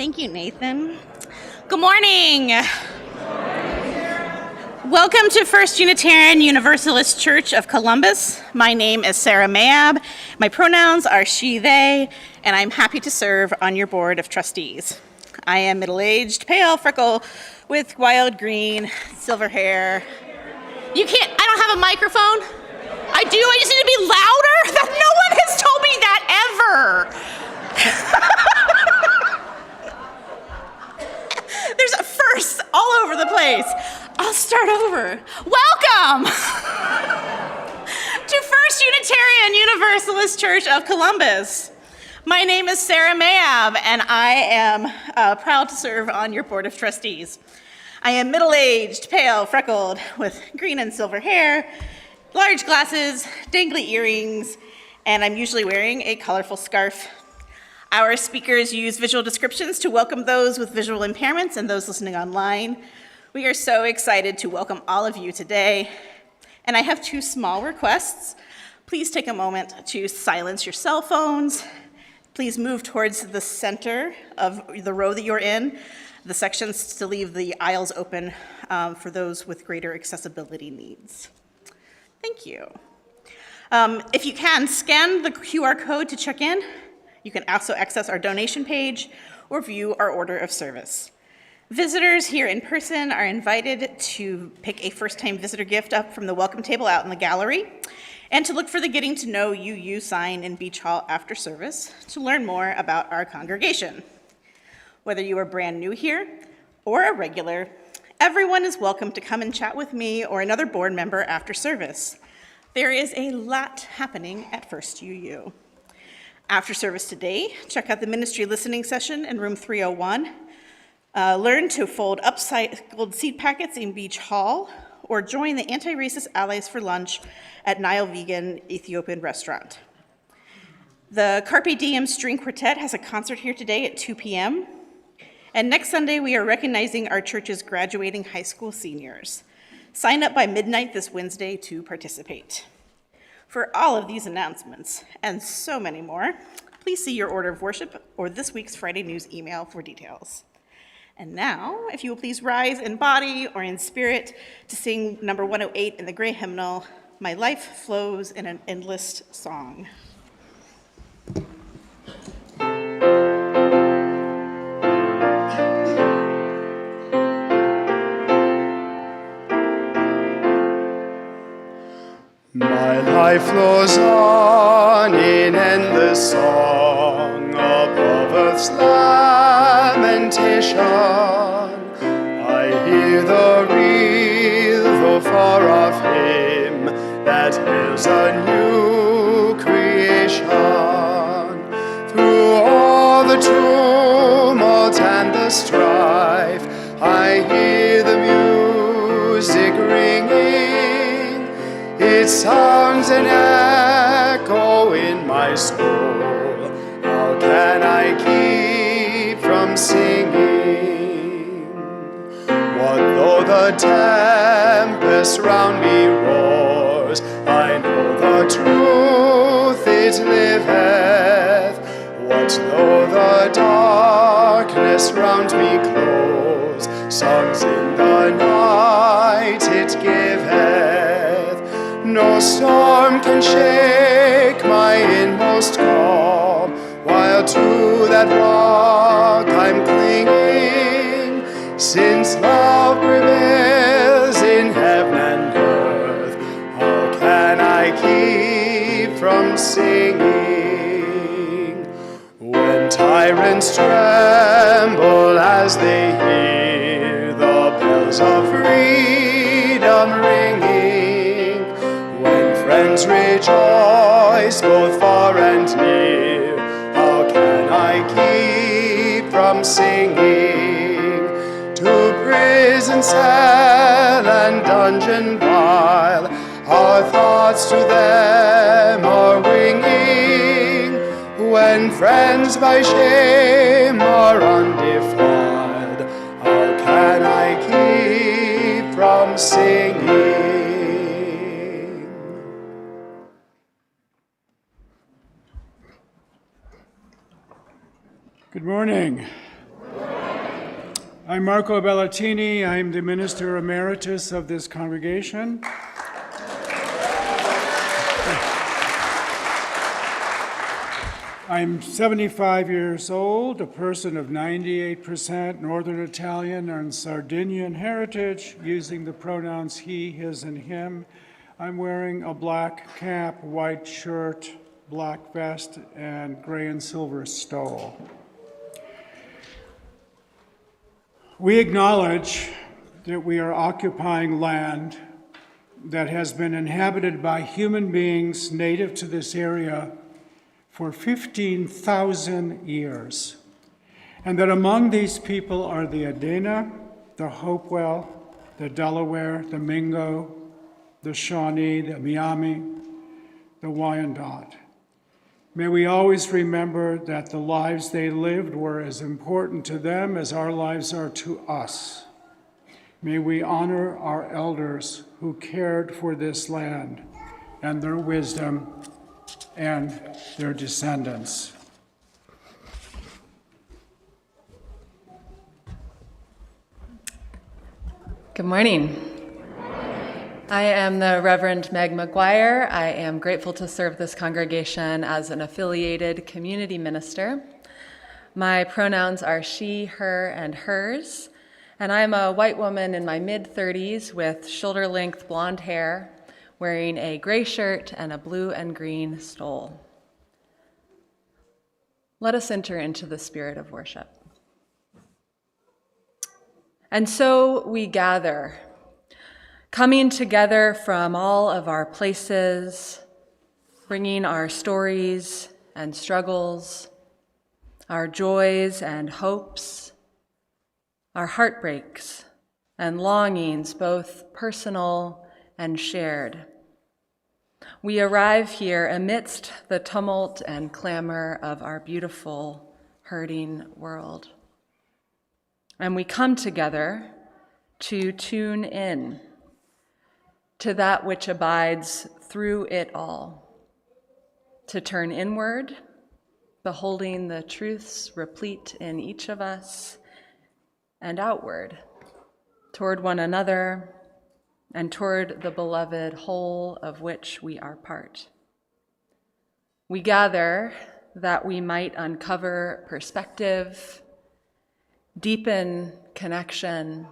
Thank you, Nathan. Good morning. Welcome to First Unitarian Universalist Church of Columbus. My name is Sarah Mayab. My pronouns are she, they, and I'm happy to serve on your board of trustees. I am middle-aged, pale, freckle, with wild green, silver hair. I don't have a microphone? I do, I just need to be louder? No one has told me that ever. There's firsts all over the place. I'll start over. Welcome to First Unitarian Universalist Church of Columbus. My name is Sarah Mayab, and I am proud to serve on your board of trustees. I am middle-aged, pale, freckled, with green and silver hair, large glasses, dangly earrings, and I'm usually wearing a colorful scarf. Our speakers use visual descriptions to welcome those with visual impairments and those listening online. We are so excited to welcome all of you today. And I have two small requests. Please take a moment to silence your cell phones. Please move towards the center of the row that you're in, the sections to leave the aisles open for those with greater accessibility needs. Thank you. If you can, scan the QR code to check in. You can also access our donation page or view our order of service. Visitors here in person are invited to pick a first-time visitor gift up from the welcome table out in the gallery and to look for the Getting to Know You sign in Beach Hall after service to learn more about our congregation. Whether you are brand new here or a regular, everyone is welcome to come and chat with me or another board member after service. There is a lot happening at First UU. After service today, check out the ministry listening session in room 301. Learn to fold upcycled seed packets in Beach Hall, or join the Anti-Racist Allies for lunch at Nile Vegan Ethiopian Restaurant. The Carpe Diem String Quartet has a concert here today at 2 p.m. And next Sunday, we are recognizing our church's graduating high school seniors. Sign up by midnight this Wednesday to participate. For all of these announcements and so many more, please see your order of worship or this week's Friday News email for details. And now, if you will please rise in body or in spirit to sing number 108 in the Gray Hymnal, My Life Flows in an Endless Song. My life flows on in endless song above earth's lamentation. I hear the real, though far off hymn that hails a new creation. Through all the tumult and the strife, I hear the music ringing. It sounds an echo in my soul. How can I keep from singing? What though the tempest round me roars, I know the truth it liveth. What though the darkness round me close, songs in the night it giveth. No storm can shake my inmost calm, while to that rock I'm clinging. Since love prevails in heaven and earth, how can I keep from singing? When tyrants tremble as they hear the bells of freedom ringing, friends rejoice both far and near, how can I keep from singing? To prison cell and dungeon vile, our thoughts to them are winging. When friends by shame are undefiled, how can I keep from singing? Good morning. I'm Marco Bellatini. I'm the Minister Emeritus of this congregation. I'm 75 years old, a person of 98% Northern Italian and Sardinian heritage, using the pronouns he, his, and him. I'm wearing a black cap, white shirt, black vest, and gray and silver stole. We acknowledge that we are occupying land that has been inhabited by human beings native to this area for 15,000 years, and that among these people are the Adena, the Hopewell, the Delaware, the Mingo, the Shawnee, the Miami, the Wyandot. May we always remember that the lives they lived were as important to them as our lives are to us. May we honor our elders who cared for this land and their wisdom and their descendants. Good morning. I am the Reverend Meg McGuire. I am grateful to serve this congregation as an affiliated community minister. My pronouns are she, her, and hers, and I'm a white woman in my mid-30s with shoulder-length blonde hair, wearing a gray shirt and a blue and green stole. Let us enter into the spirit of worship. And so we gather, coming together from all of our places, bringing our stories and struggles, our joys and hopes, our heartbreaks and longings, both personal and shared. We arrive here amidst the tumult and clamor of our beautiful, hurting world. And we come together to tune in to that which abides through it all, to turn inward, beholding the truths replete in each of us, and outward, toward one another, and toward the beloved whole of which we are part. We gather that we might uncover perspective, deepen connection,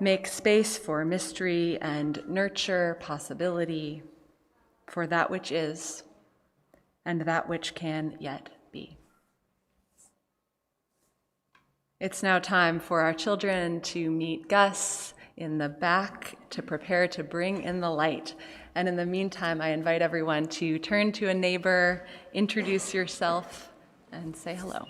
make space for mystery, and nurture possibility for that which is and that which can yet be. It's now time for our children to meet Gus in the back to prepare to bring in the light. And in the meantime, I invite everyone to turn to a neighbor, introduce yourself, and say hello.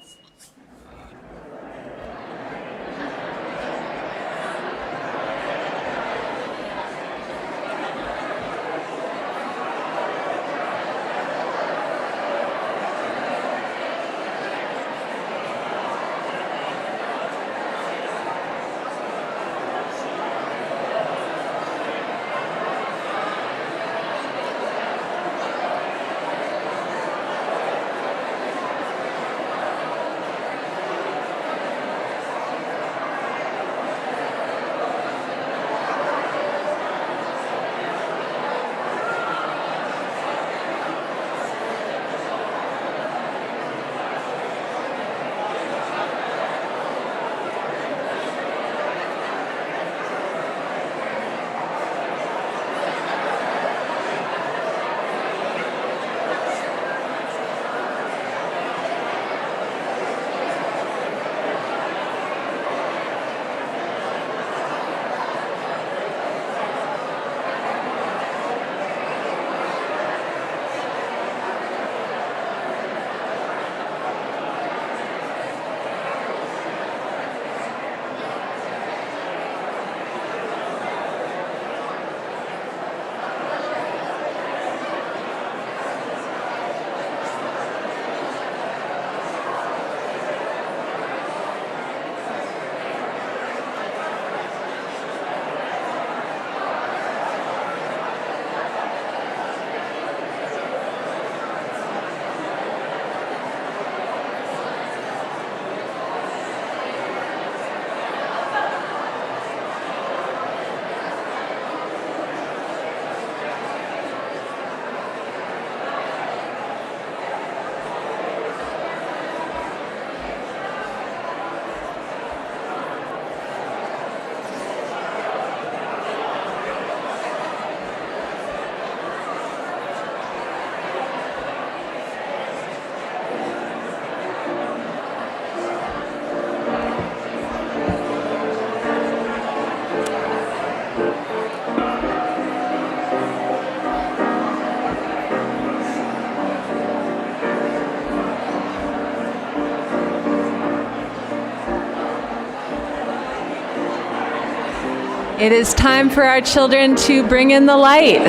It is time for our children to bring in the light.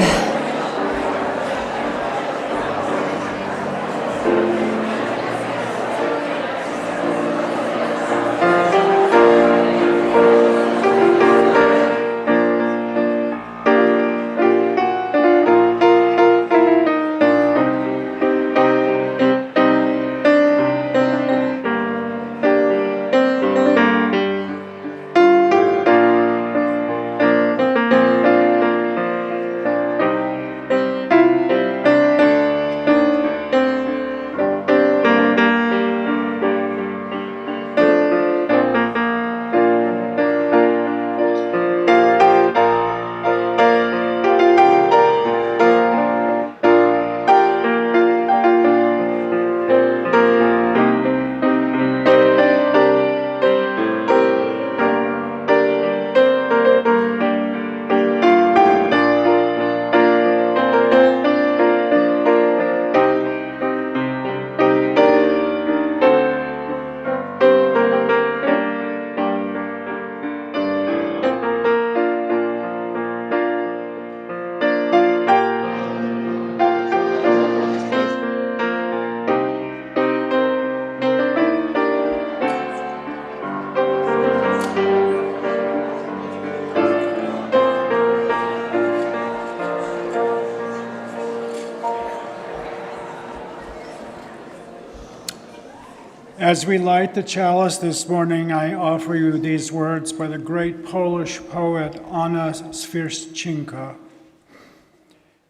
As we light the chalice this morning, I offer you these words by the great Polish poet Anna Zwierczynka.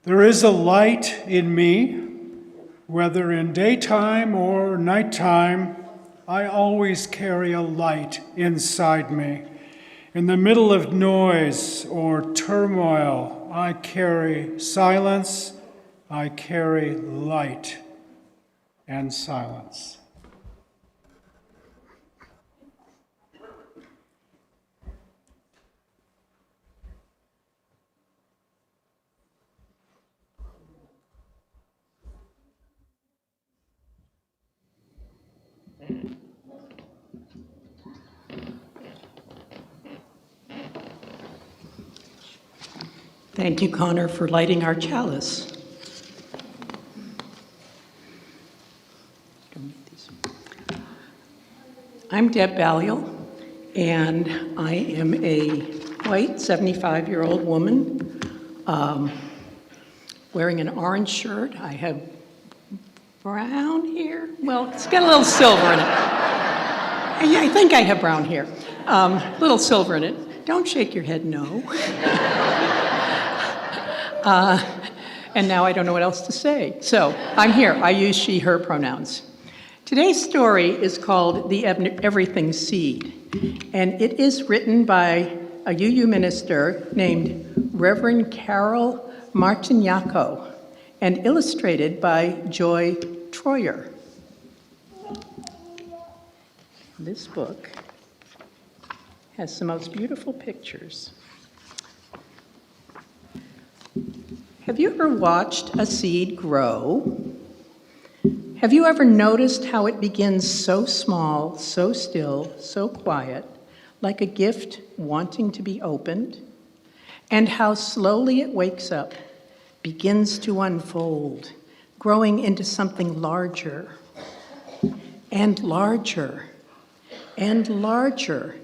There is a light in me, whether in daytime or nighttime, I always carry a light inside me. In the middle of noise or turmoil, I carry silence, I carry light and silence. Thank you, Connor, for lighting our chalice. I'm Deb Balliol, and I am a white 75-year-old woman wearing an orange shirt. I have brown hair. Well, it's got a little silver in it. I think I have brown hair. Little silver in it. Don't shake your head no. And now I don't know what else to say. So I'm here. I use she, her pronouns. Today's story is called The Everything Seed, and it is written by a UU minister named Reverend Carol Martignacco and illustrated by Joy Troyer. This book has the most beautiful pictures. Have you ever watched a seed grow? Have you ever noticed how it begins so small, so still, so quiet, like a gift wanting to be opened? And how slowly it wakes up, begins to unfold, growing into something larger, and larger, and larger.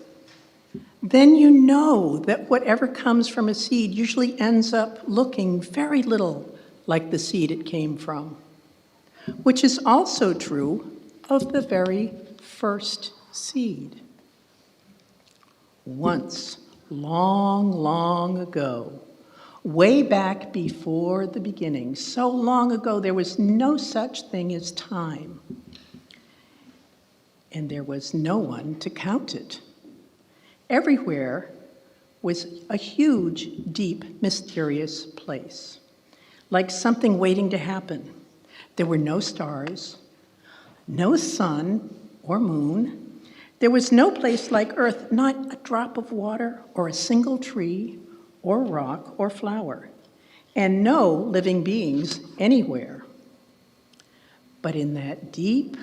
Then you know that whatever comes from a seed usually ends up looking very little like the seed it came from, which is also true of the very first seed. Once, long, long ago, way back before the beginning, so long ago there was no such thing as time, and there was no one to count it. Everywhere was a huge, deep, mysterious place, like something waiting to happen. There were no stars, no sun or moon. There was no place like Earth, not a drop of water or a single tree or rock or flower, and no living beings anywhere. But in that deep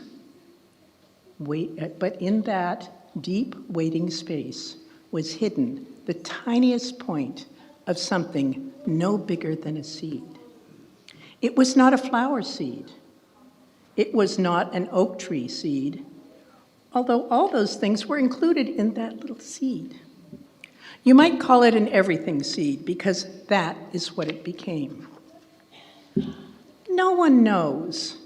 waiting space was hidden the tiniest point of something no bigger than a seed. It was not a flower seed. It was not an oak tree seed, although all those things were included in that little seed. You might call it an everything seed because that is what it became. No one knows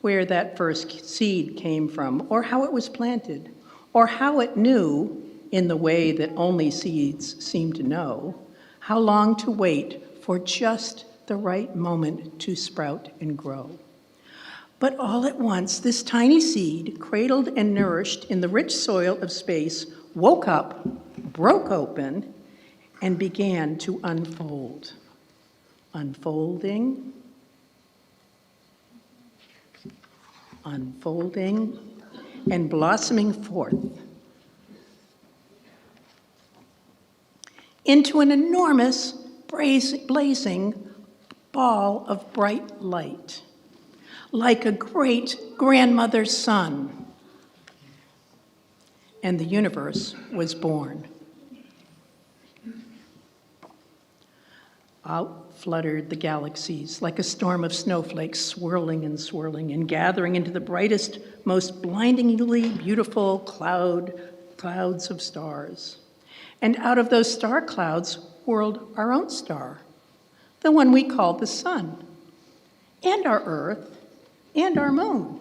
where that first seed came from, or how it was planted, or how it knew, in the way that only seeds seem to know, how long to wait for just the right moment to sprout and grow. But all at once, this tiny seed, cradled and nourished in the rich soil of space, woke up, broke open, and began to unfold. Unfolding, unfolding, and blossoming forth into an enormous, blazing ball of bright light, like a great grandmother's sun. And the universe was born. Out fluttered the galaxies like a storm of snowflakes, swirling and gathering into the brightest, most blindingly beautiful clouds of stars. And out of those star clouds whirled our own star, the one we call the sun, and our earth, and our moon,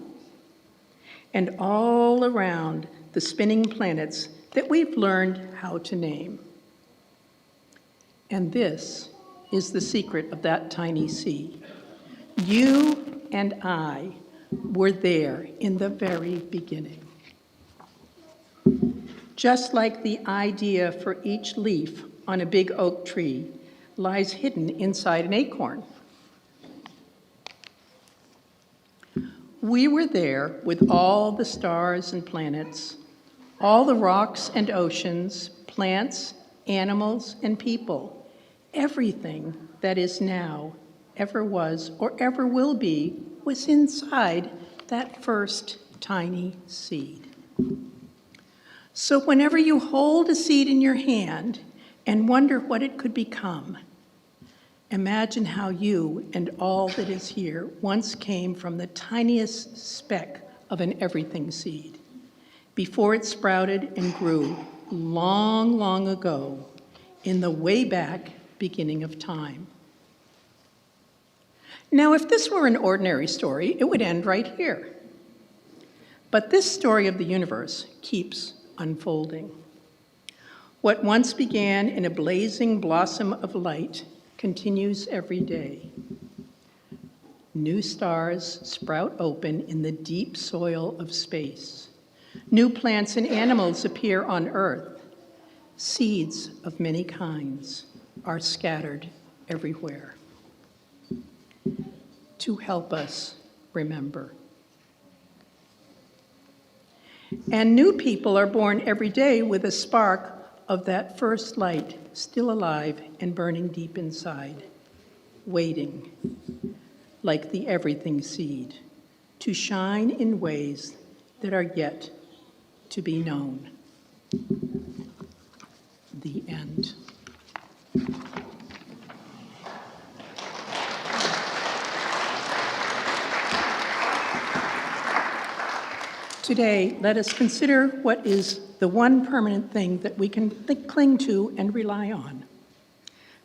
and all around the spinning planets that we've learned how to name. And this is the secret of that tiny sea. You and I were there in the very beginning. Just like the idea for each leaf on a big oak tree lies hidden inside an acorn. We were there with all the stars and planets, all the rocks and oceans, plants, animals, and people. Everything that is now, ever was, or ever will be, was inside that first tiny seed. So whenever you hold a seed in your hand and wonder what it could become, imagine how you and all that is here once came from the tiniest speck of an everything seed, before it sprouted and grew long, long ago in the way back beginning of time. Now, if this were an ordinary story, it would end right here. But this story of the universe keeps unfolding. What once began in a blazing blossom of light continues every day. New stars sprout open in the deep soil of space. New plants and animals appear on Earth. Seeds of many kinds are scattered everywhere to help us remember. And new people are born every day with a spark of that first light still alive and burning deep inside, waiting, like the everything seed, to shine in ways that are yet to be known. The end. Today, let us consider what is the one permanent thing that we can cling to and rely on.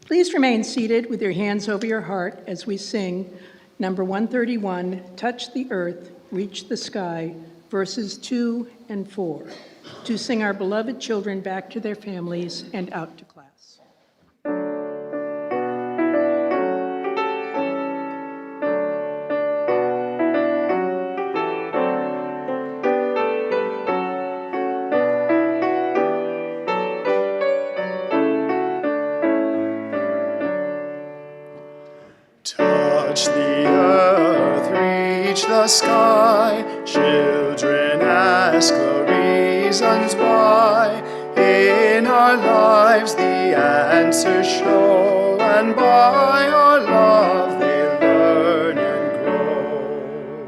Please remain seated with your hands over your heart as we sing number 131, Touch the Earth, Reach the Sky, verses 2 and 4, to sing our beloved children back to their families and out to class. Touch the earth, reach the sky. Children ask the reasons why. In our lives the answers show, and by our love they learn and grow.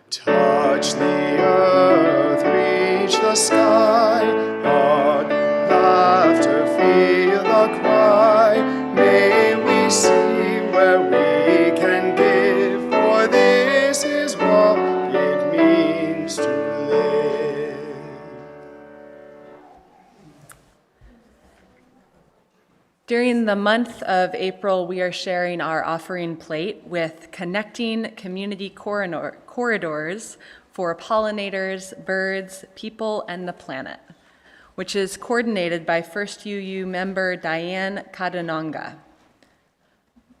Touch the earth, reach the sky. Heart, laughter, fear. During the month of April, we are sharing our offering plate with Connecting Community Corridors for Pollinators, Birds, People, and the Planet, which is coordinated by First UU member Diane Kadanonga.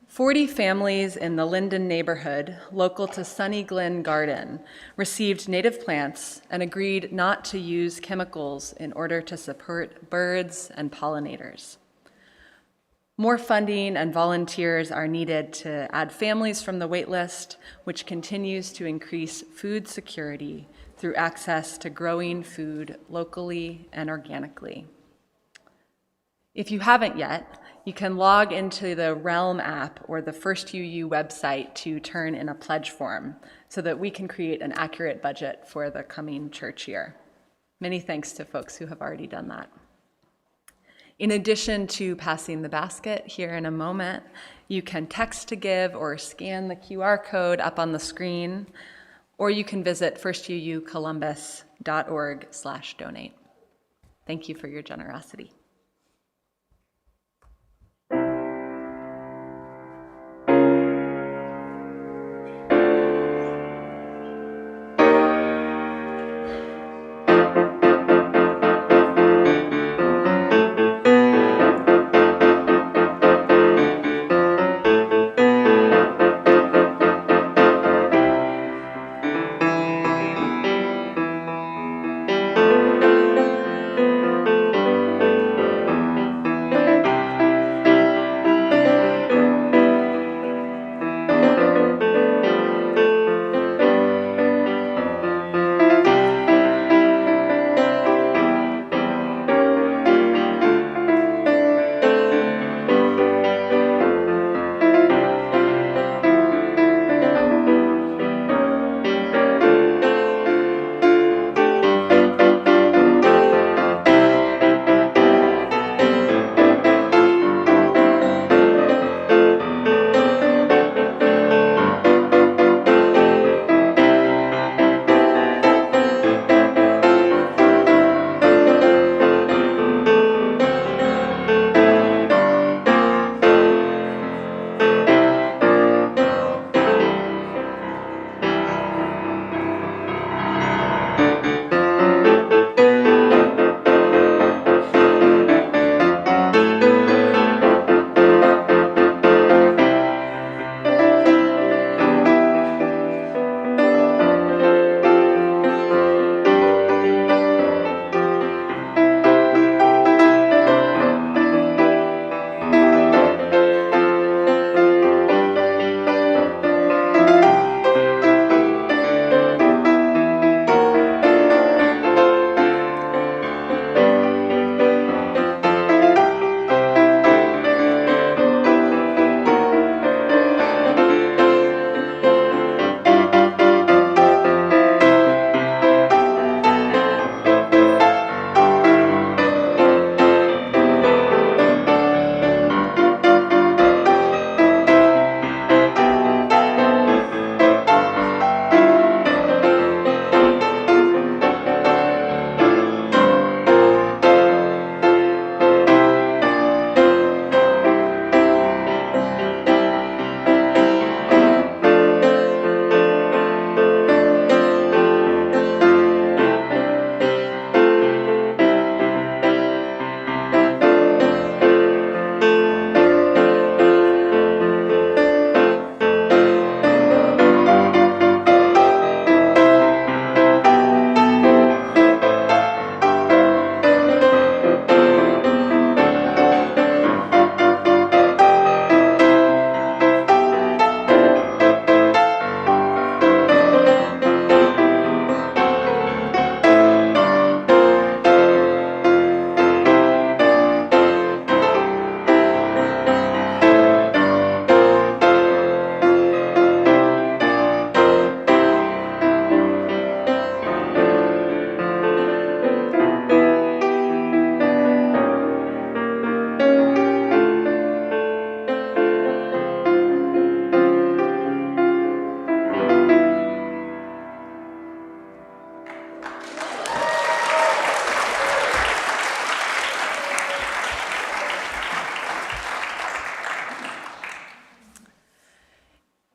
40 families in the Linden neighborhood, local to Sunny Glen Garden, received native plants and agreed not to use chemicals in order to support birds and pollinators. More funding and volunteers are needed to add families from the waitlist, which continues to increase food security through access to growing food locally and organically. If you haven't yet, you can log into the Realm app or the First UU website to turn in a pledge form so that we can create an accurate budget for the coming church year. Many thanks to folks who have already done that. In addition to passing the basket here in a moment, you can text to give or scan the QR code up on the screen, or you can visit firstucolumbus.org/donate. Thank you for your generosity.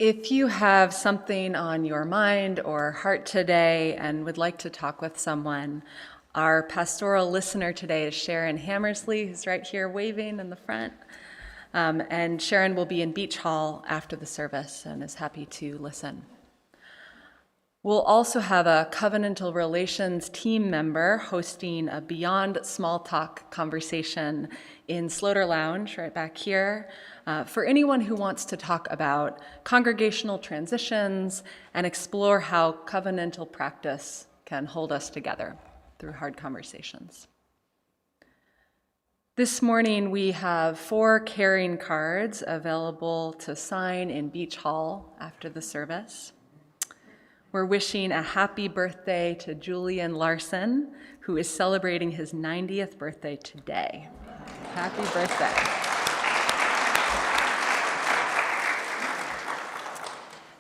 If you have something on your mind or heart today and would like to talk with someone, our pastoral listener today is Sharon Hammersley, who's right here waving in the front. And Sharon will be in Beach Hall after the service and is happy to listen. We'll also have a covenantal relations team member hosting a Beyond Small Talk conversation in Sloter Lounge right back here for anyone who wants to talk about congregational transitions and explore how covenantal practice can hold us together through hard conversations. This morning we have 4 caring cards available to sign in Beach Hall after the service. We're wishing a happy birthday to Julian Larson, who is celebrating his 90th birthday today. Happy birthday.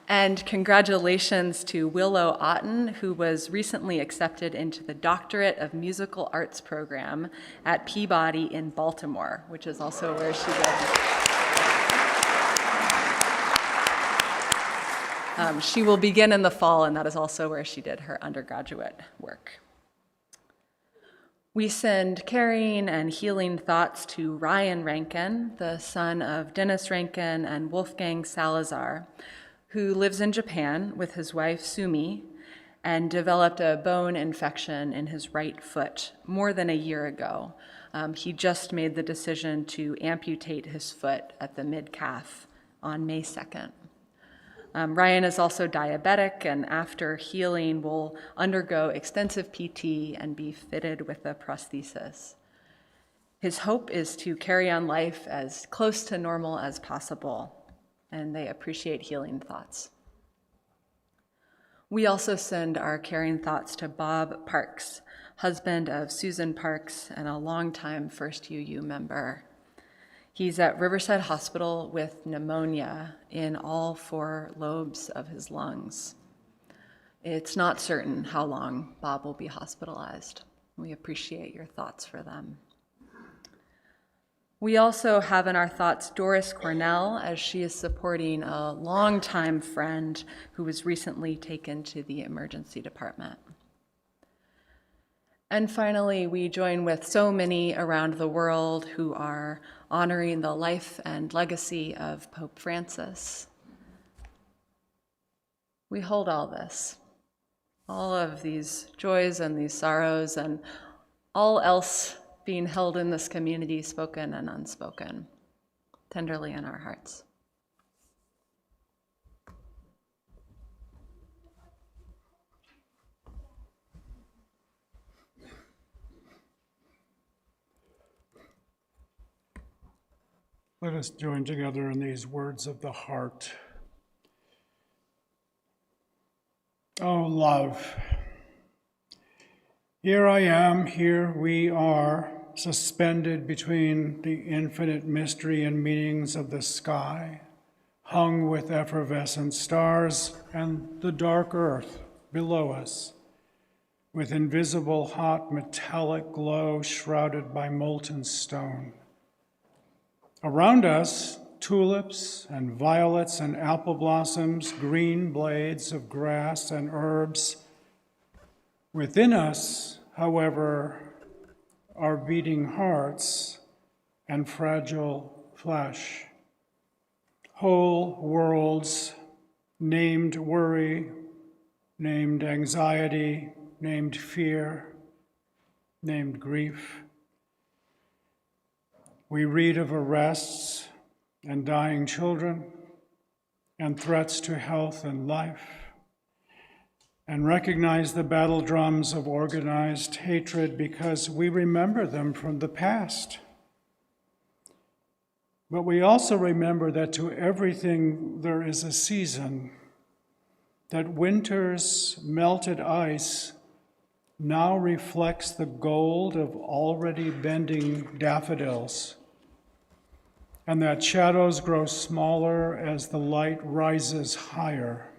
And congratulations to Willow Otten, who was recently accepted into the Doctorate of Musical Arts program at Peabody in Baltimore, which is also where she did. She will begin in the fall, and that is also where she did her undergraduate work. We send caring and healing thoughts to Ryan Rankin, the son of Dennis Rankin and Wolfgang Salazar, who lives in Japan with his wife Sumi and developed a bone infection in his right foot more than a year ago. He just made the decision to amputate his foot at the mid-calf on May 2nd. Ryan is also diabetic, and after healing will undergo extensive PT and be fitted with a prosthesis. His hope is to carry on life as close to normal as possible, and they appreciate healing thoughts. We also send our caring thoughts to Bob Parks, husband of Susan Parks and a longtime First UU member. He's at Riverside Hospital with pneumonia in all 4 lobes of his lungs. It's not certain how long Bob will be hospitalized. We appreciate your thoughts for them. We also have in our thoughts Doris Cornell, as she is supporting a longtime friend who was recently taken to the emergency department. And finally, we join with so many around the world who are honoring the life and legacy of Pope Francis. We hold all this, all of these joys and these sorrows and all else being held in this community, spoken and unspoken, tenderly in our hearts. Let us join together in these words of the heart. Oh, love, here I am, here we are, suspended between the infinite mystery and meanings of the sky, hung with effervescent stars, and the dark earth below us, with invisible hot metallic glow shrouded by molten stone. Around us, tulips and violets and apple blossoms, green blades of grass and herbs. Within us, however, are beating hearts and fragile flesh. Whole worlds, named worry, named anxiety, named fear, named grief. We read of arrests and dying children and threats to health and life, and recognize the battle drums of organized hatred because we remember them from the past. But we also remember that to everything there is a season, that winter's melted ice now reflects the gold of already bending daffodils, and that shadows grow smaller as the light rises higher,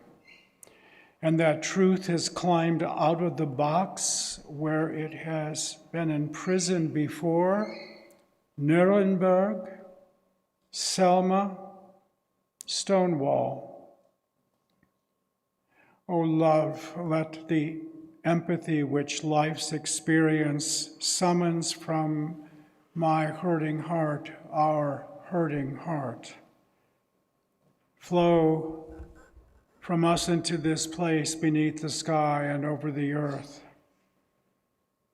and that truth has climbed out of the box where it has been imprisoned before, Nuremberg, Selma, Stonewall, O love, let the empathy which life's experience summons from my hurting heart, our hurting heart, flow from us into this place beneath the sky and over the earth,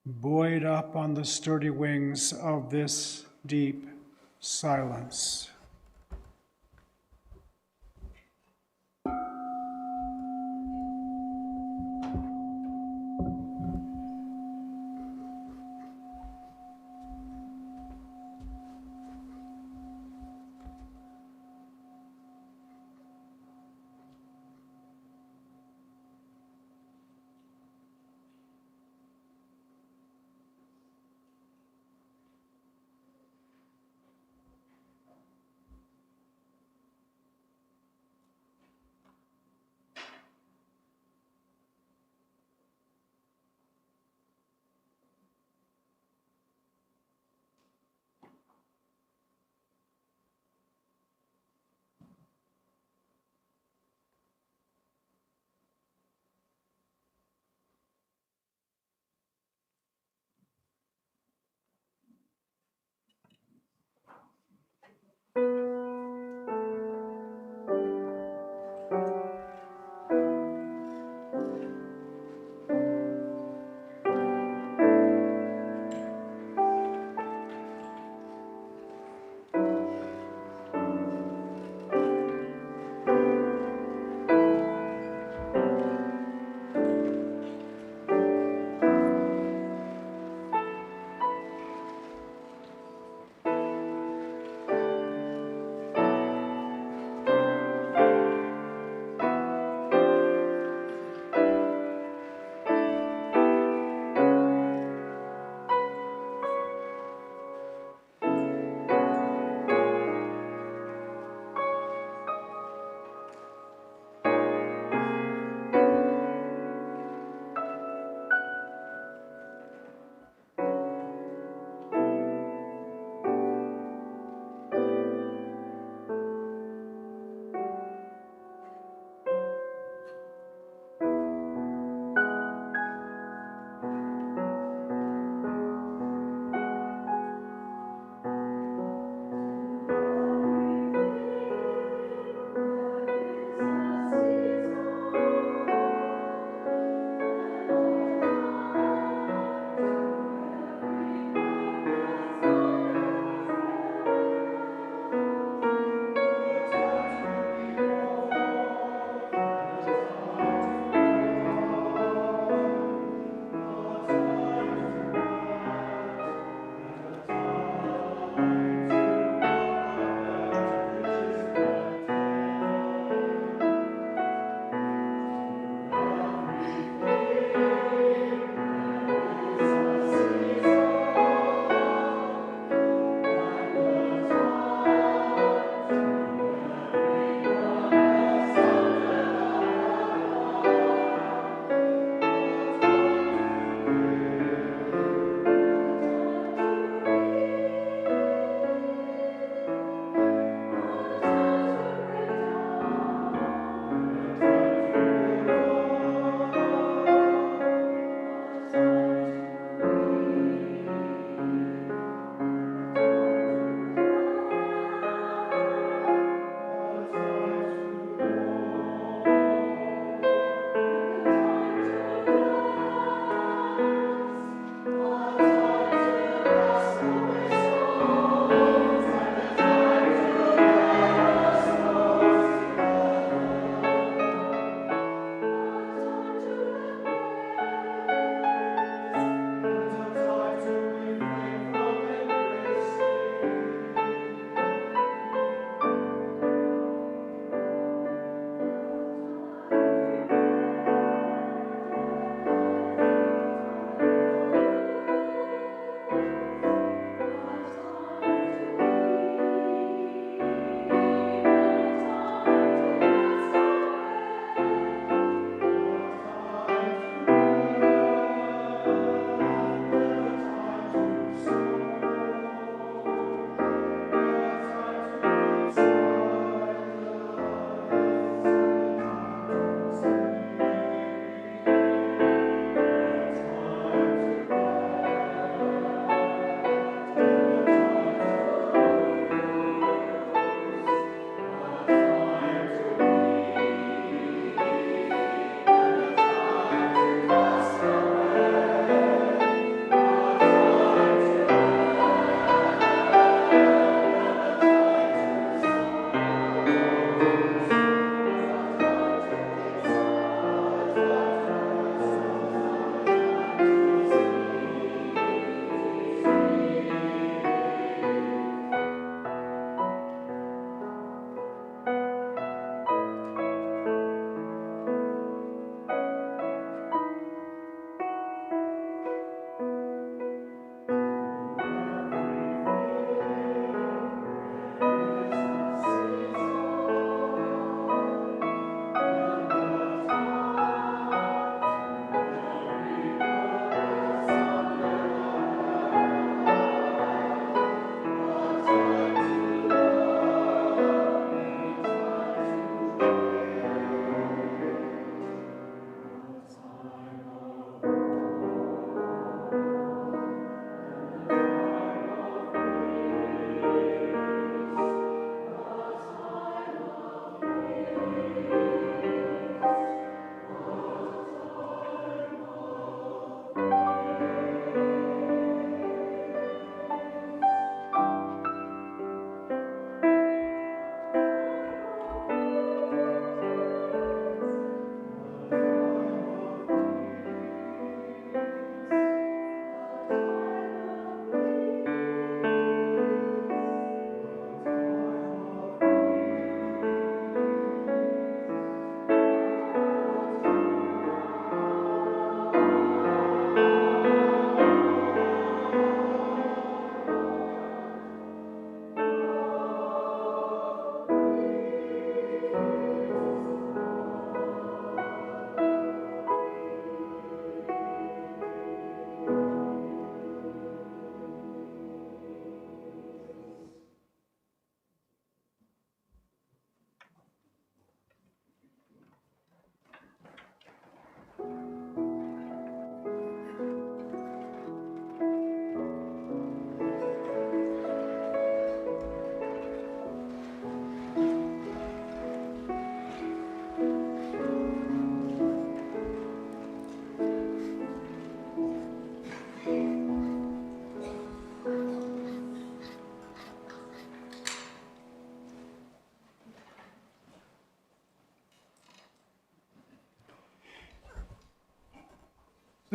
buoyed up on the sturdy wings of this deep silence.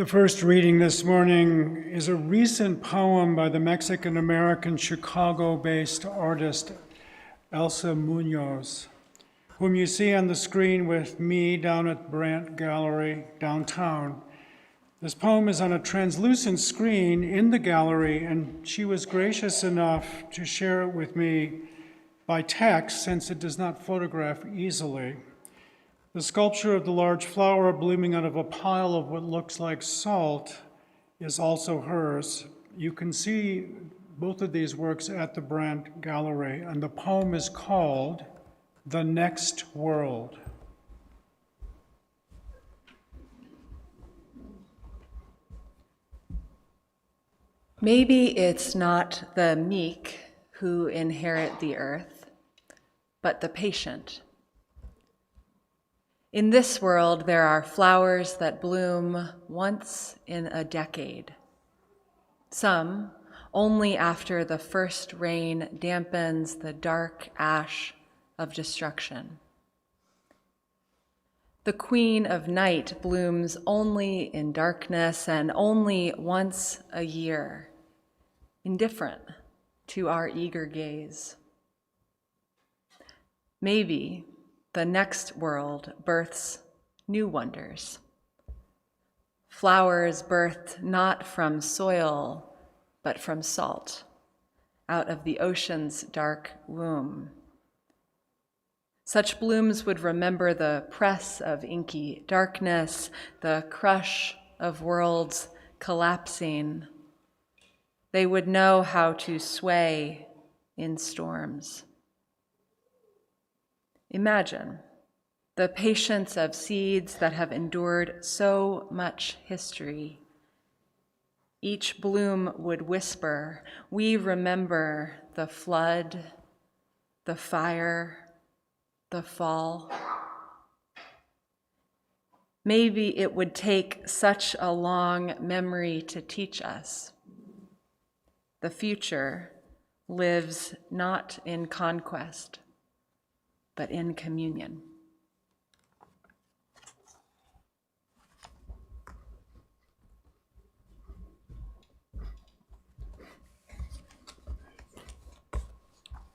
The first reading this morning is a recent poem by the Mexican-American Chicago-based artist Elsa Munoz, whom you see on the screen with me down at Brandt Gallery downtown. This poem is on a translucent screen in the gallery, and she was gracious enough to share it with me by text since it does not photograph easily. The sculpture of the large flower blooming out of a pile of what looks like salt is also hers. You can see both of these works at the Brandt Gallery, and the poem is called The Next World. Maybe it's not the meek who inherit the earth, but the patient. In this world, there are flowers that bloom once in a decade. Some only after the first rain dampens the dark ash of destruction. The queen of night blooms only in darkness and only once a year, indifferent to our eager gaze. Maybe the next world births new wonders. Flowers birthed not from soil, but from salt, out of the ocean's dark womb. Such blooms would remember the press of inky darkness, the crush of worlds collapsing. They would know how to sway in storms. Imagine the patience of seeds that have endured so much history. Each bloom would whisper, "We remember the flood, the fire, the fall." Maybe it would take such a long memory to teach us. The future lives not in conquest, but in communion.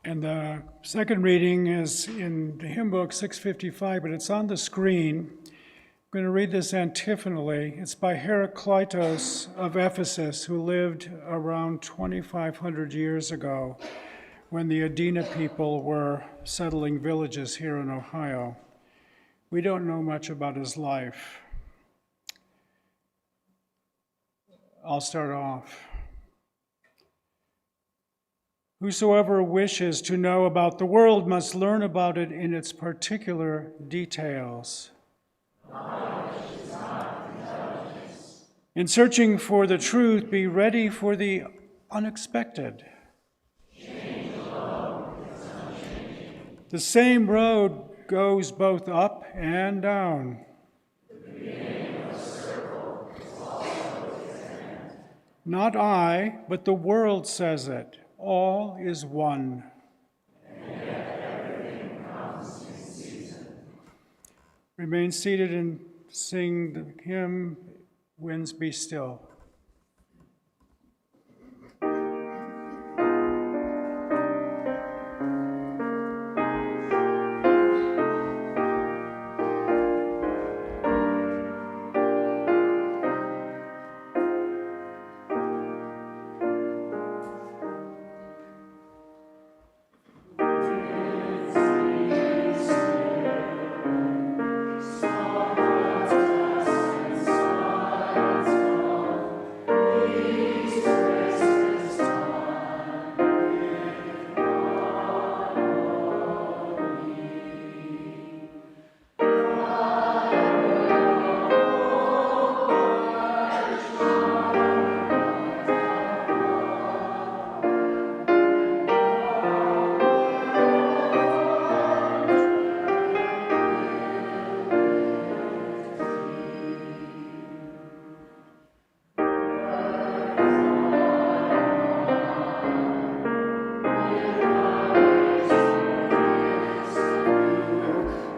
And the second reading is in the hymn book 655, but it's on the screen. I'm going to read this antiphonally. It's by Heraclitus of Ephesus, who lived around 2,500 years ago when the Adena people were settling villages here in Ohio. We don't know much about his life. I'll start off. Whosoever wishes to know about the world must learn about it in its particular details. In searching for the truth, be ready for the unexpected. The same road goes both up and down. Not I, but the world says it. All is one. And yet everything comes in season. Remain seated and sing the hymn, Winds Be Still.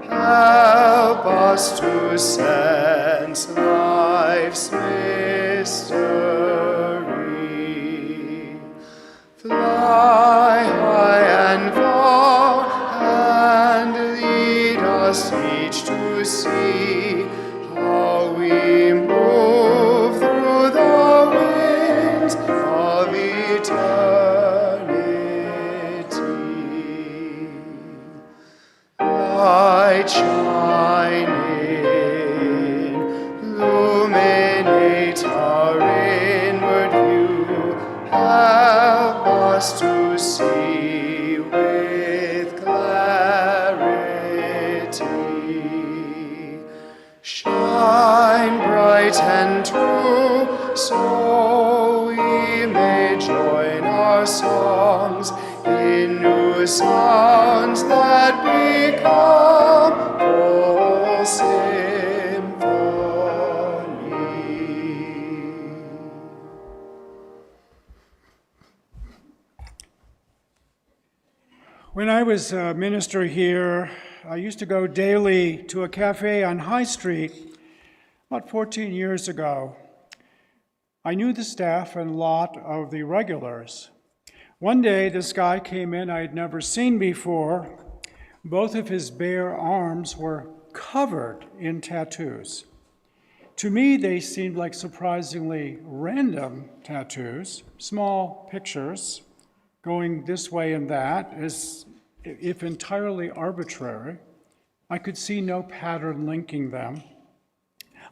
Help us to sense thy life's mystery. Fly high and far, and lead us each to see how we move through the winds of eternity. Light shining, illuminate our inward view. Help us to see with clarity. Shine bright and true, so we may join our songs in new sounds that become full symphony. When I was a minister here, I used to go daily to a cafe on High Street about 14 years ago. I knew the staff and a lot of the regulars. One day, this guy came in I had never seen before. Both of his bare arms were covered in tattoos. To me, they seemed like surprisingly random tattoos, small pictures going this way and that, as if entirely arbitrary. I could see no pattern linking them.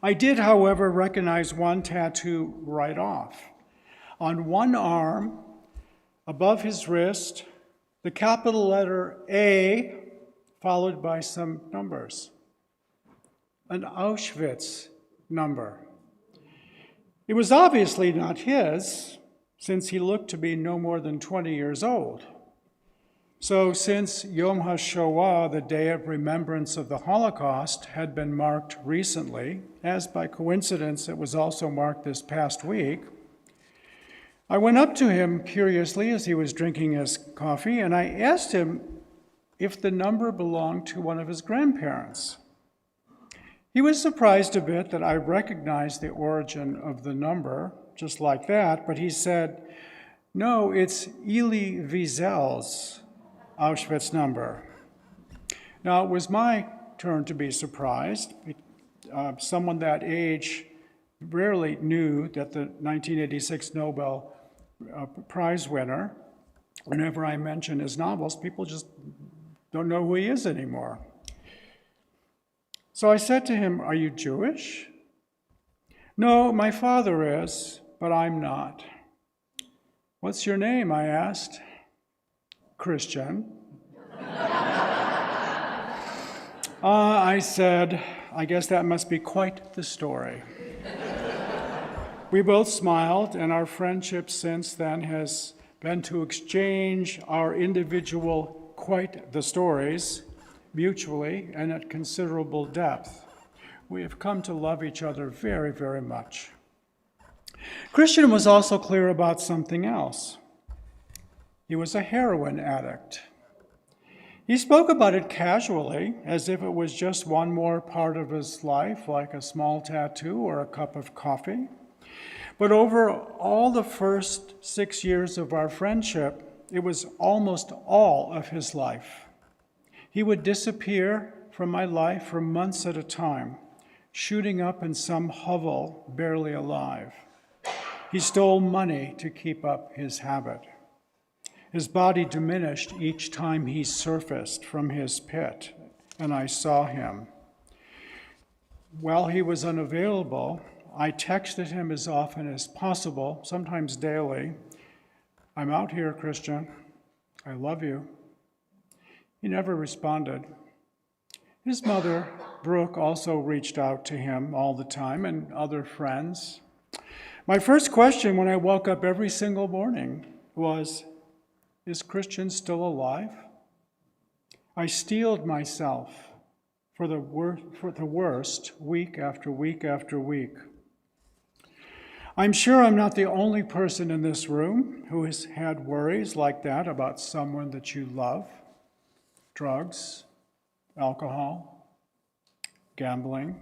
I did, however, recognize one tattoo right off. On one arm, above his wrist, the capital letter A, followed by some numbers. An Auschwitz number. It was obviously not his, since he looked to be no more than 20 years old. So since Yom HaShoah, the Day of Remembrance of the Holocaust, had been marked recently, as by coincidence it was also marked this past week, I went up to him curiously as he was drinking his coffee, and I asked him if the number belonged to one of his grandparents. He was surprised a bit that I recognized the origin of the number, just like that, but he said, no, it's Elie Wiesel's Auschwitz number. Now, it was my turn to be surprised. Someone that age rarely knew that the 1986 Nobel Prize winner, whenever I mention his novels, people just don't know who he is anymore. So I said to him, are you Jewish? No, my father is, but I'm not. What's your name? I asked. Christian. I said, I guess that must be quite the story. We both smiled, and our friendship since then has been to exchange our individual quite the stories mutually and at considerable depth. We have come to love each other very, very much. Christian was also clear about something else. He was a heroin addict. He spoke about it casually, as if it was just one more part of his life, like a small tattoo or a cup of coffee. But over all the first 6 years of our friendship, it was almost all of his life. He would disappear from my life for months at a time, shooting up in some hovel, barely alive. He stole money to keep up his habit. His body diminished each time he surfaced from his pit, and I saw him. While he was unavailable, I texted him as often as possible, sometimes daily. I'm out here, Christian. I love you. He never responded. His mother, Brooke, also reached out to him all the time, and other friends. My first question when I woke up every single morning was, is Christian still alive? I steeled myself for the worst week after week after week. I'm sure I'm not the only person in this room who has had worries like that about someone that you love. Drugs, alcohol, gambling.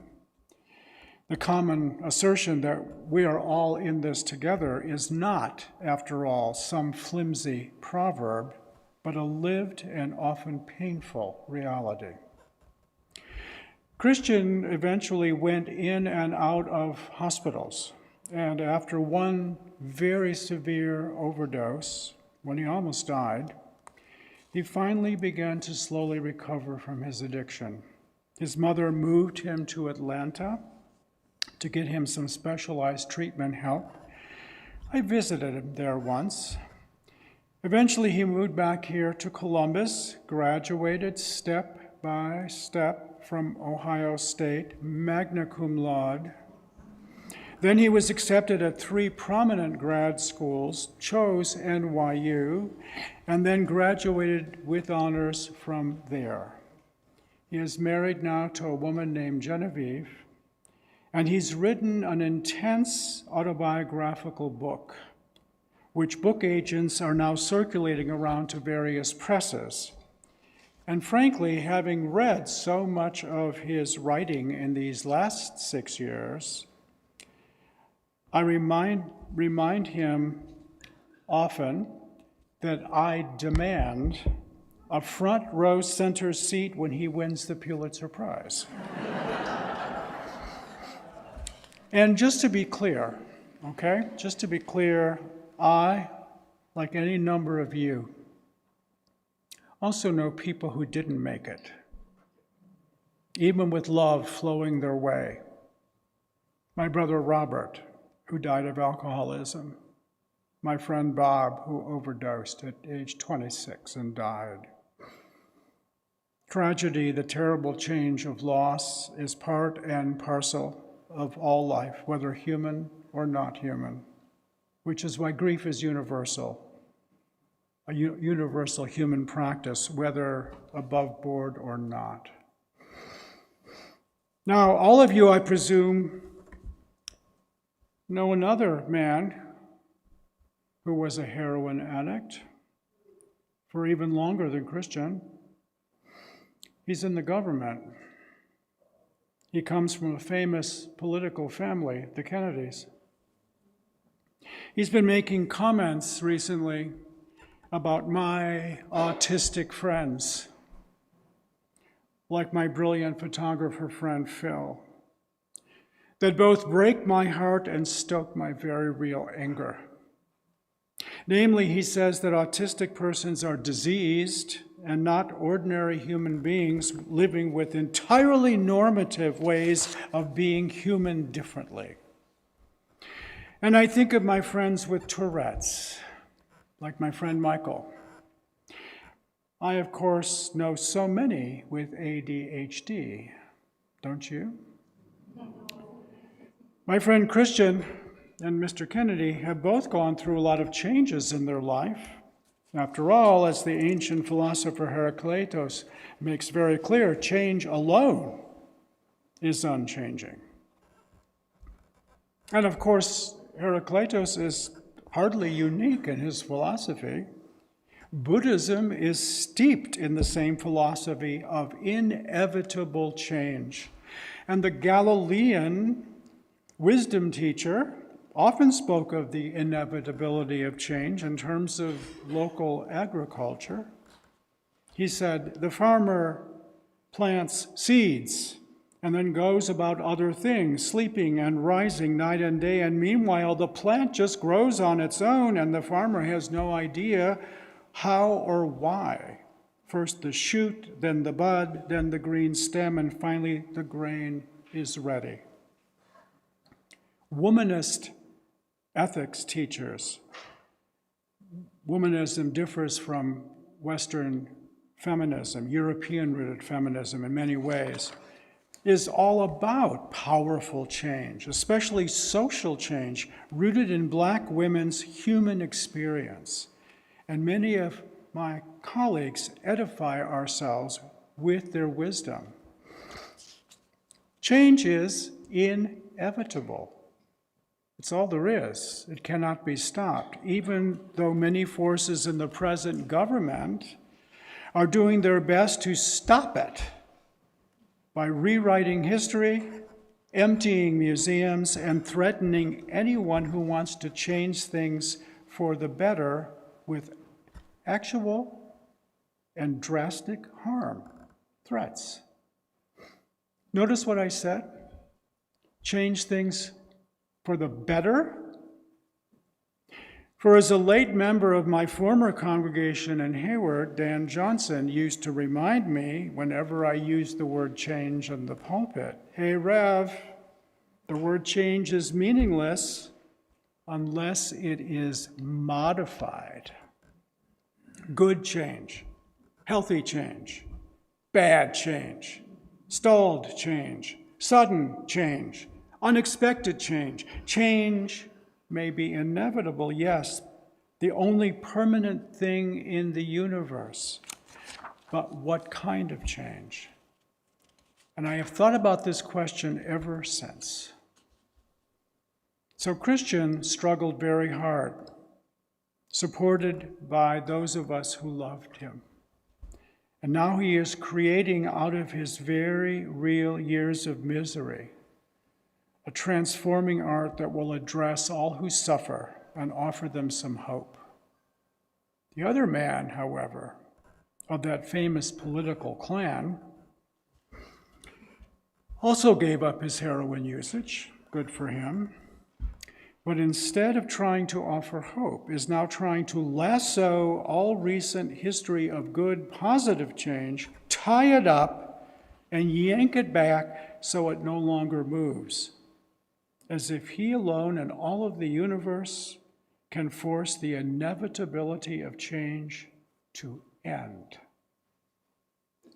The common assertion that we are all in this together is not, after all, some flimsy proverb, but a lived and often painful reality. Christian eventually went in and out of hospitals, and after one very severe overdose, when he almost died, he finally began to slowly recover from his addiction. His mother moved him to Atlanta to get him some specialized treatment help. I visited him there once. Eventually, he moved back here to Columbus, graduated step by step from Ohio State, magna cum laude. Then he was accepted at 3 prominent grad schools, chose NYU, and then graduated with honors from there. He is married now to a woman named Genevieve, and he's written an intense autobiographical book, which book agents are now circulating around to various presses. And frankly, having read so much of his writing in these last 6 years, I remind him often that I demand a front row center seat when he wins the Pulitzer Prize. And just to be clear, okay? Just to be clear, I, like any number of you, also know people who didn't make it, even with love flowing their way. My brother Robert, who died of alcoholism. My friend Bob, who overdosed at age 26 and died. Tragedy, the terrible change of loss, is part and parcel of all life, whether human or not human, which is why grief is universal, a universal human practice, whether above board or not. Now, all of you, I presume, know another man who was a heroin addict for even longer than Christian. He's in the government. He comes from a famous political family, the Kennedys. He's been making comments recently about my autistic friends, like my brilliant photographer friend Phil, that both break my heart and stoke my very real anger. Namely, he says that autistic persons are diseased and not ordinary human beings living with entirely normative ways of being human differently. And I think of my friends with Tourette's, like my friend Michael. I, of course, know so many with ADHD, don't you? My friend Christian and Mr. Kennedy have both gone through a lot of changes in their life. After all, as the ancient philosopher Heraclitus makes very clear, change alone is unchanging. And of course, Heraclitus is hardly unique in his philosophy. Buddhism is steeped in the same philosophy of inevitable change. And the Galilean wisdom teacher often spoke of the inevitability of change in terms of local agriculture. He said, the farmer plants seeds and then goes about other things, sleeping and rising night and day, and meanwhile the plant just grows on its own and the farmer has no idea how or why. First the shoot, then the bud, then the green stem, and finally the grain is ready. Womanist ethics teachers. Womanism differs from Western feminism, European-rooted feminism in many ways, is all about powerful change, especially social change, rooted in Black women's human experience. And many of my colleagues edify ourselves with their wisdom. Change is inevitable. It's all there is. It cannot be stopped, even though many forces in the present government are doing their best to stop it by rewriting history emptying museums, and threatening anyone who wants to change things for the better with actual and drastic harm, threats. Notice what I said? Change things for the better? For as a late member of my former congregation in Hayward, Dan Johnson used to remind me whenever I used the word change in the pulpit, hey, Rev, the word change is meaningless unless it is modified. Good change, healthy change, bad change, stalled change, sudden change, unexpected change. Change may be inevitable, yes, the only permanent thing in the universe. But what kind of change? And I have thought about this question ever since. So Christian struggled very hard, supported by those of us who loved him. And now he is creating out of his very real years of misery a transforming art that will address all who suffer and offer them some hope. The other man, however, of that famous political clan, also gave up his heroin usage, good for him, but instead of trying to offer hope, is now trying to lasso all recent history of good, positive change, tie it up, and yank it back so it no longer moves, as if he alone in all of the universe can force the inevitability of change to end.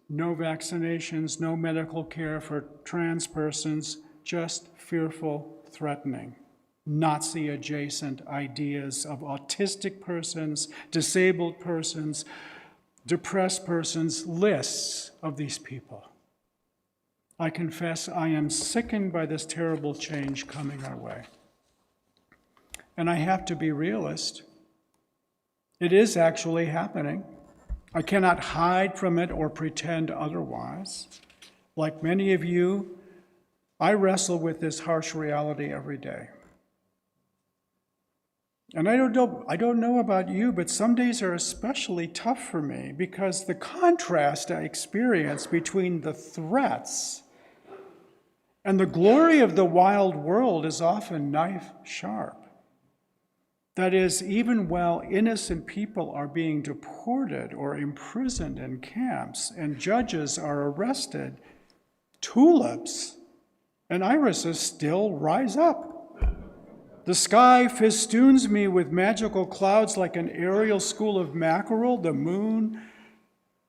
No vaccinations, no medical care for trans persons, just fearful threatening. Nazi-adjacent ideas of autistic persons, disabled persons, depressed persons, lists of these people. I confess I am sickened by this terrible change coming our way. And I have to be realist. It is actually happening. I cannot hide from it or pretend otherwise. Like many of you, I wrestle with this harsh reality every day. And I don't know about you, but some days are especially tough for me because the contrast I experience between the threats and the glory of the wild world is often knife sharp. That is, even while innocent people are being deported or imprisoned in camps and judges are arrested, tulips and irises still rise up. The sky festoons me with magical clouds like an aerial school of mackerel. The moon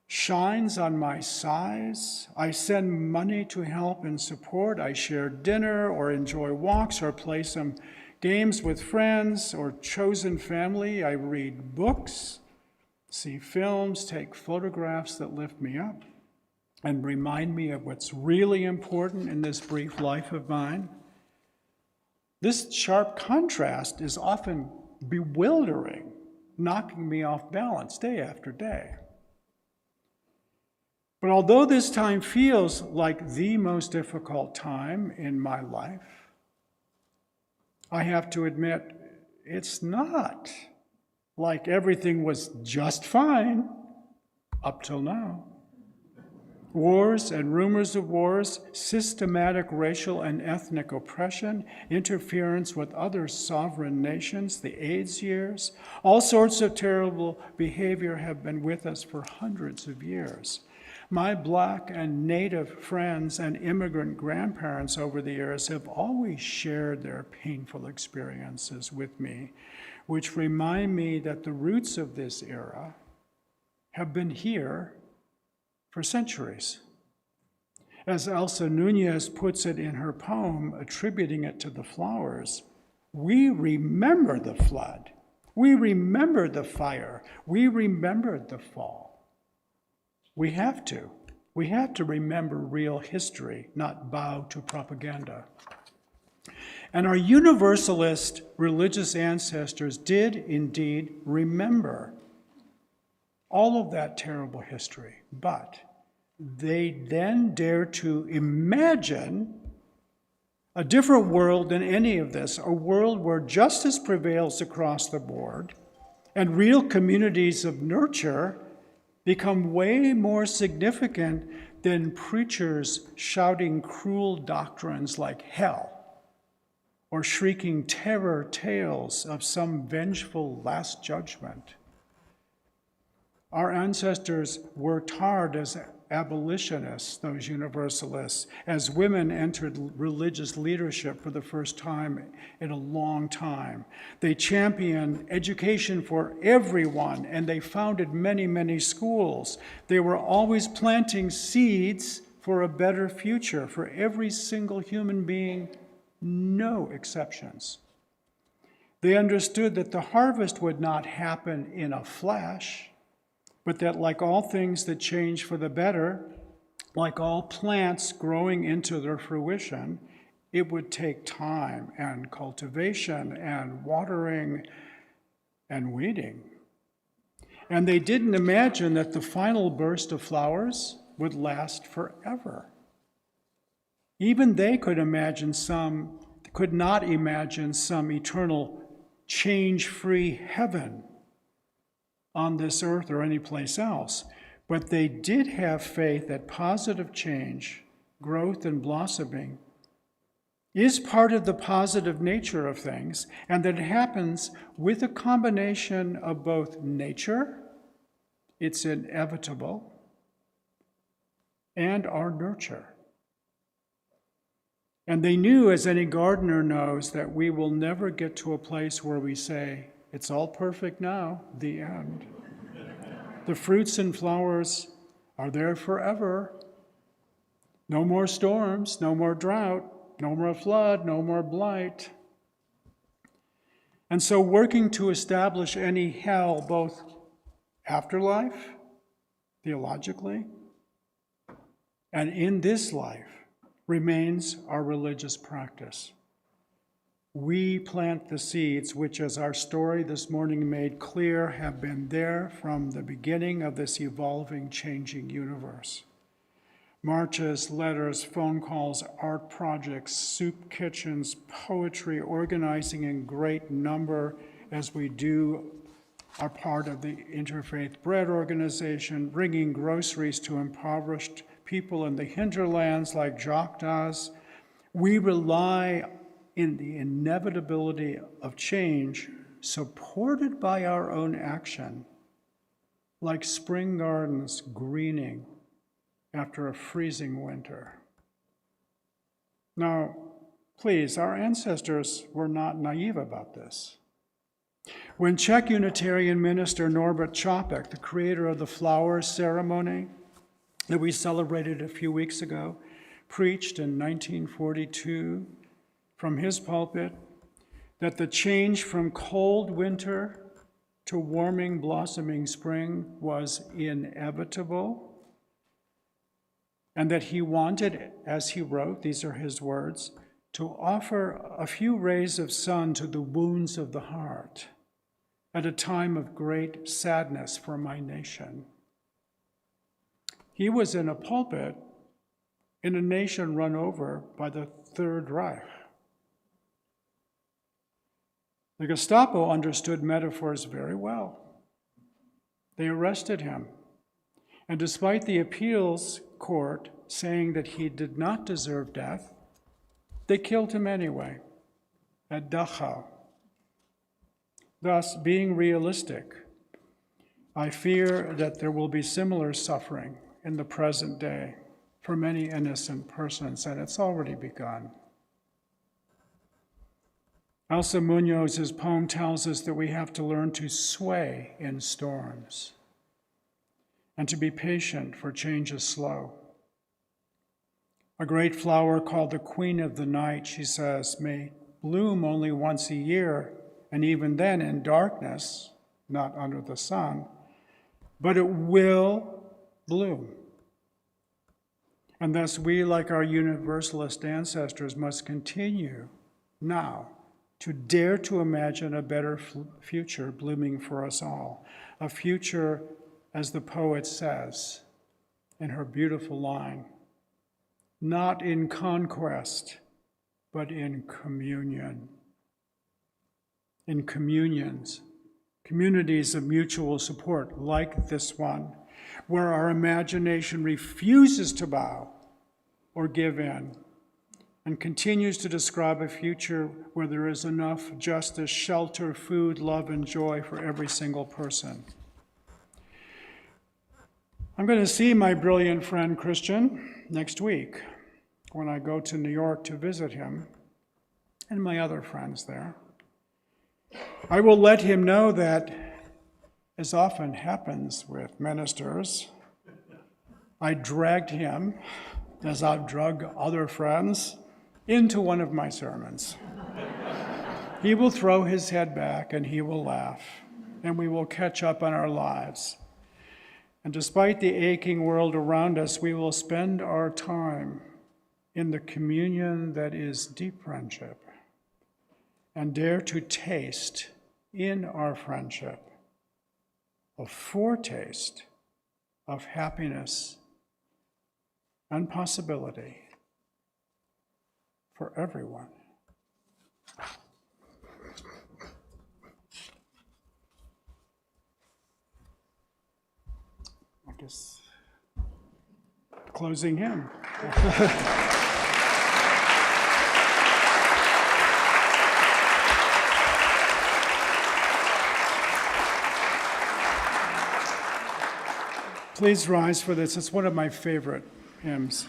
shines on my sighs. I send money to help and support. I share dinner or enjoy walks or play some games with friends or chosen family. I read books, see films, take photographs that lift me up and remind me of what's really important in this brief life of mine. This sharp contrast is often bewildering, knocking me off balance day after day. But although this time feels like the most difficult time in my life, I have to admit it's not like everything was just fine up till now. Wars and rumors of wars, systematic racial and ethnic oppression, interference with other sovereign nations, the AIDS years, all sorts of terrible behavior have been with us for hundreds of years. My Black and Native friends and immigrant grandparents over the years have always shared their painful experiences with me, which remind me that the roots of this era have been here for centuries. As Elsa Nunez puts it in her poem, attributing it to the flowers, we remember the flood, we remember the fire, we remember the fall. We have to remember real history, not bow to propaganda. And our universalist religious ancestors did indeed remember all of that terrible history, but they then dared to imagine A different world than any of this, a world where justice prevails across the board and real communities of nurture become way more significant than preachers shouting cruel doctrines like hell or shrieking terror tales of some vengeful last judgment. Our ancestors worked hard as abolitionists, those universalists, as women entered religious leadership for the first time in a long time. They championed education for everyone, and they founded many, many schools. They were always planting seeds for a better future for every single human being, no exceptions. They understood that the harvest would not happen in a flash, but that like all things that change for the better, like all plants growing into their fruition, it would take time and cultivation and watering and weeding. And they didn't imagine that the final burst of flowers would last forever. Even they could not imagine some eternal change-free heaven on this earth or any place else. But they did have faith that positive change, growth and blossoming is part of the positive nature of things, and that it happens with a combination of both nature, it's inevitable, and our nurture. And they knew, as any gardener knows, that we will never get to a place where we say, it's all perfect now, the end. The fruits and flowers are there forever. No more storms, no more drought, no more flood, no more blight. And so working to establish any hell, both afterlife, theologically, and in this life, remains our religious practice. We plant the seeds which, as our story this morning made clear, have been there from the beginning of this evolving, changing universe. Marches, letters, phone calls, art projects, soup kitchens, poetry, organizing in great number as we do our part of the Interfaith Bread Organization, bringing groceries to impoverished people in the hinterlands like Jacques does. We rely in the inevitability of change, supported by our own action, like spring gardens greening after a freezing winter. Now, please, our ancestors were not naive about this. When Czech Unitarian minister Norbert Čapek, the creator of the flowers ceremony that we celebrated a few weeks ago, preached in 1942 from his pulpit that the change from cold winter to warming, blossoming spring was inevitable, and that he wanted, as he wrote, these are his words, to offer a few rays of sun to the wounds of the heart at a time of great sadness for my nation. He was in a pulpit in a nation run over by the Third Reich. The Gestapo understood metaphors very well. They arrested him. And despite the appeals court saying that he did not deserve death, they killed him anyway at Dachau. Thus, being realistic, I fear that there will be similar suffering in the present day for many innocent persons, and it's already begun. Elsa Munoz's poem tells us that we have to learn to sway in storms and to be patient, for change is slow. A great flower called the Queen of the Night, she says, may bloom only once a year, and even then in darkness, not under the sun, but it will bloom. And thus we, like our Universalist ancestors, must continue now to dare to imagine a better future blooming for us all. A future, as the poet says in her beautiful line, not in conquest, but in communion. In communions, communities of mutual support like this one, where our imagination refuses to bow or give in and continues to describe a future where there is enough justice, shelter, food, love, and joy for every single person. I'm going to see my brilliant friend Christian next week when I go to New York to visit him and my other friends there. I will let him know that, as often happens with ministers, I dragged him, as I've drugged other friends, into one of my sermons. He will throw his head back and he will laugh, and we will catch up on our lives. And despite the aching world around us, we will spend our time in the communion that is deep friendship and dare to taste in our friendship a foretaste of happiness and possibility for everyone. I guess closing hymn. Please rise for this. It's one of my favorite hymns.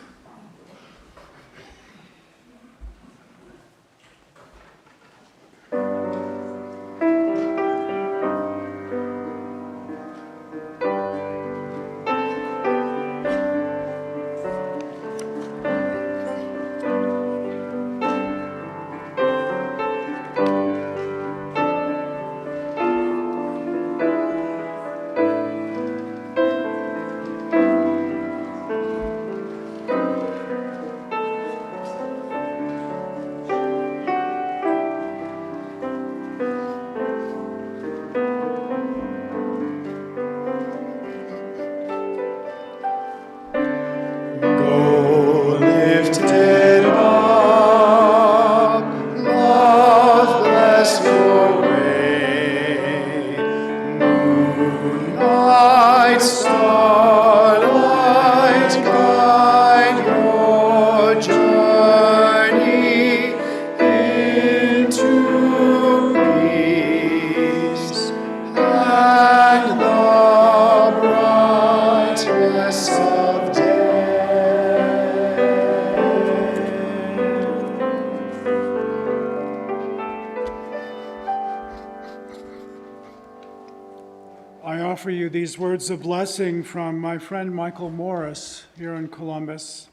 These words of blessing from my friend Michael Morris here in Columbus.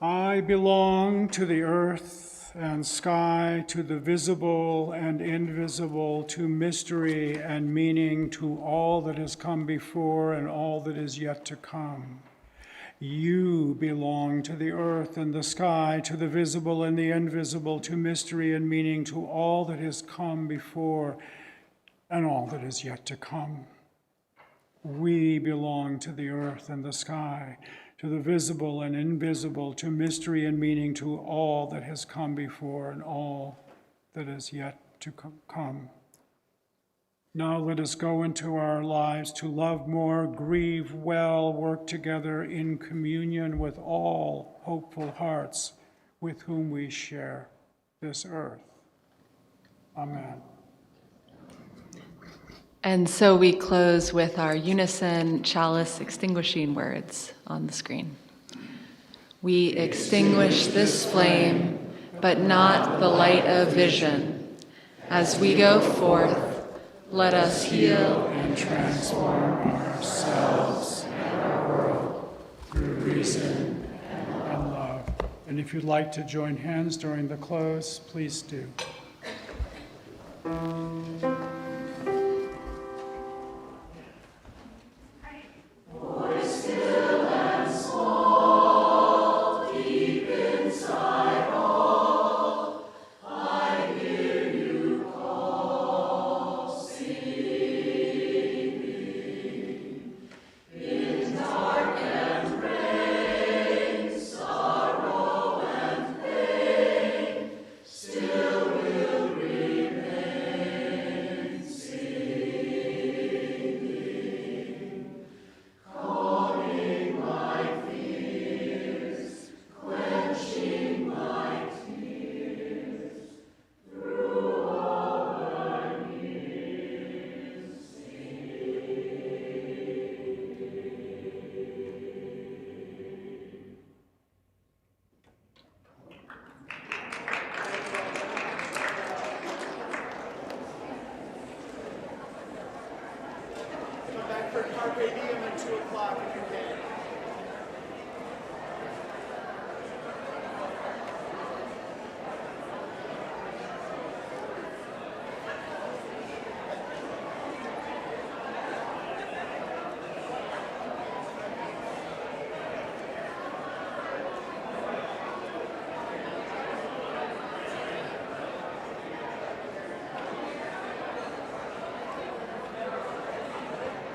I belong to the earth and sky, to the visible and invisible, to mystery and meaning, to all that has come before and all that is yet to come. You belong to the earth and the sky, to the visible and the invisible, to mystery and meaning, to all that has come before and all that is yet to come. We belong to the earth and the sky, to the visible and invisible, to mystery and meaning, to all that has come before and all that is yet to come. Now let us go into our lives to love more, grieve well, work together in communion with all hopeful hearts with whom we share this earth. Amen. And so we close with our unison chalice extinguishing words on the screen. We extinguish this flame, but not the light of vision. As we go forth, let us heal and transform ourselves and our world through reason and love. And if you'd like to join hands during the close, please do. Sorrow Carpe diem and 2 o'clock if you can.